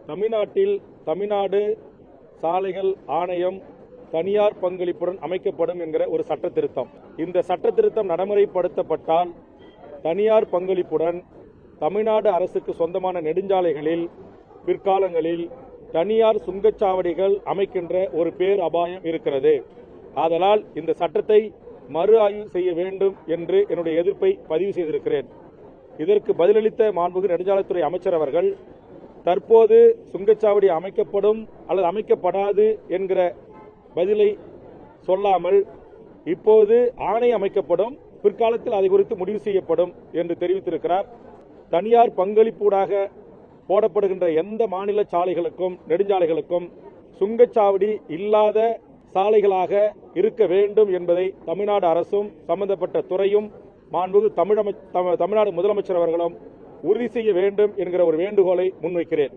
தமிழ்நாட்டில் தமிழ்நாடு சாலைகள் ஆணையம் தனியார் பங்களிப்புடன் அமைக்கப்படும் என்கிற ஒரு சட்ட திருத்தம். இந்த சட்ட திருத்தம் நடைமுறைப்படுத்தப்பட்டால் தனியார் பங்களிப்புடன் தமிழ்நாடு அரசுக்கு சொந்தமான நெடுஞ்சாலைகளில் பிற்காலங்களில் தனியார் சுங்கச்சாவடிகள் அமைக்கின்ற ஒரு பேர் அபாயம் இருக்கிறது. ஆதலால் இந்த சட்டத்தை மறு ஆய்வு செய்ய வேண்டும் என்று என்னுடைய எதிர்ப்பை பதிவு செய்திருக்கிறேன். இதற்கு பதிலளித்த மாண்புமிகு நெடுஞ்சாலைத்துறை அமைச்சர் அவர்கள் தற்போது சுங்கச்சாவடி அமைக்கப்படும் அல்லது அமைக்கப்படாது என்கிற பதிலை சொல்லாமல் இப்போது ஆணை அமைக்கப்படும், பிற்காலத்தில் அதை குறித்து முடிவு செய்யப்படும் என்று தெரிவித்திருக்கிறார். தனியார் பங்களிப்பூடாக போடப்படுகின்ற எந்த மாநில சாலைகளுக்கும் நெடுஞ்சாலைகளுக்கும் சுங்கச்சாவடி இல்லாத சாலைகளாக இருக்க வேண்டும் என்பதை தமிழ்நாடு அரசும் சம்பந்தப்பட்ட துறையும் மாண்புமிகு தமிழ்நாடு முதலமைச்சர் அவர்களும் உறுதி செய்ய வேண்டும் என்கிற ஒரு வேண்டுகோளை முன்வைக்கிறேன்.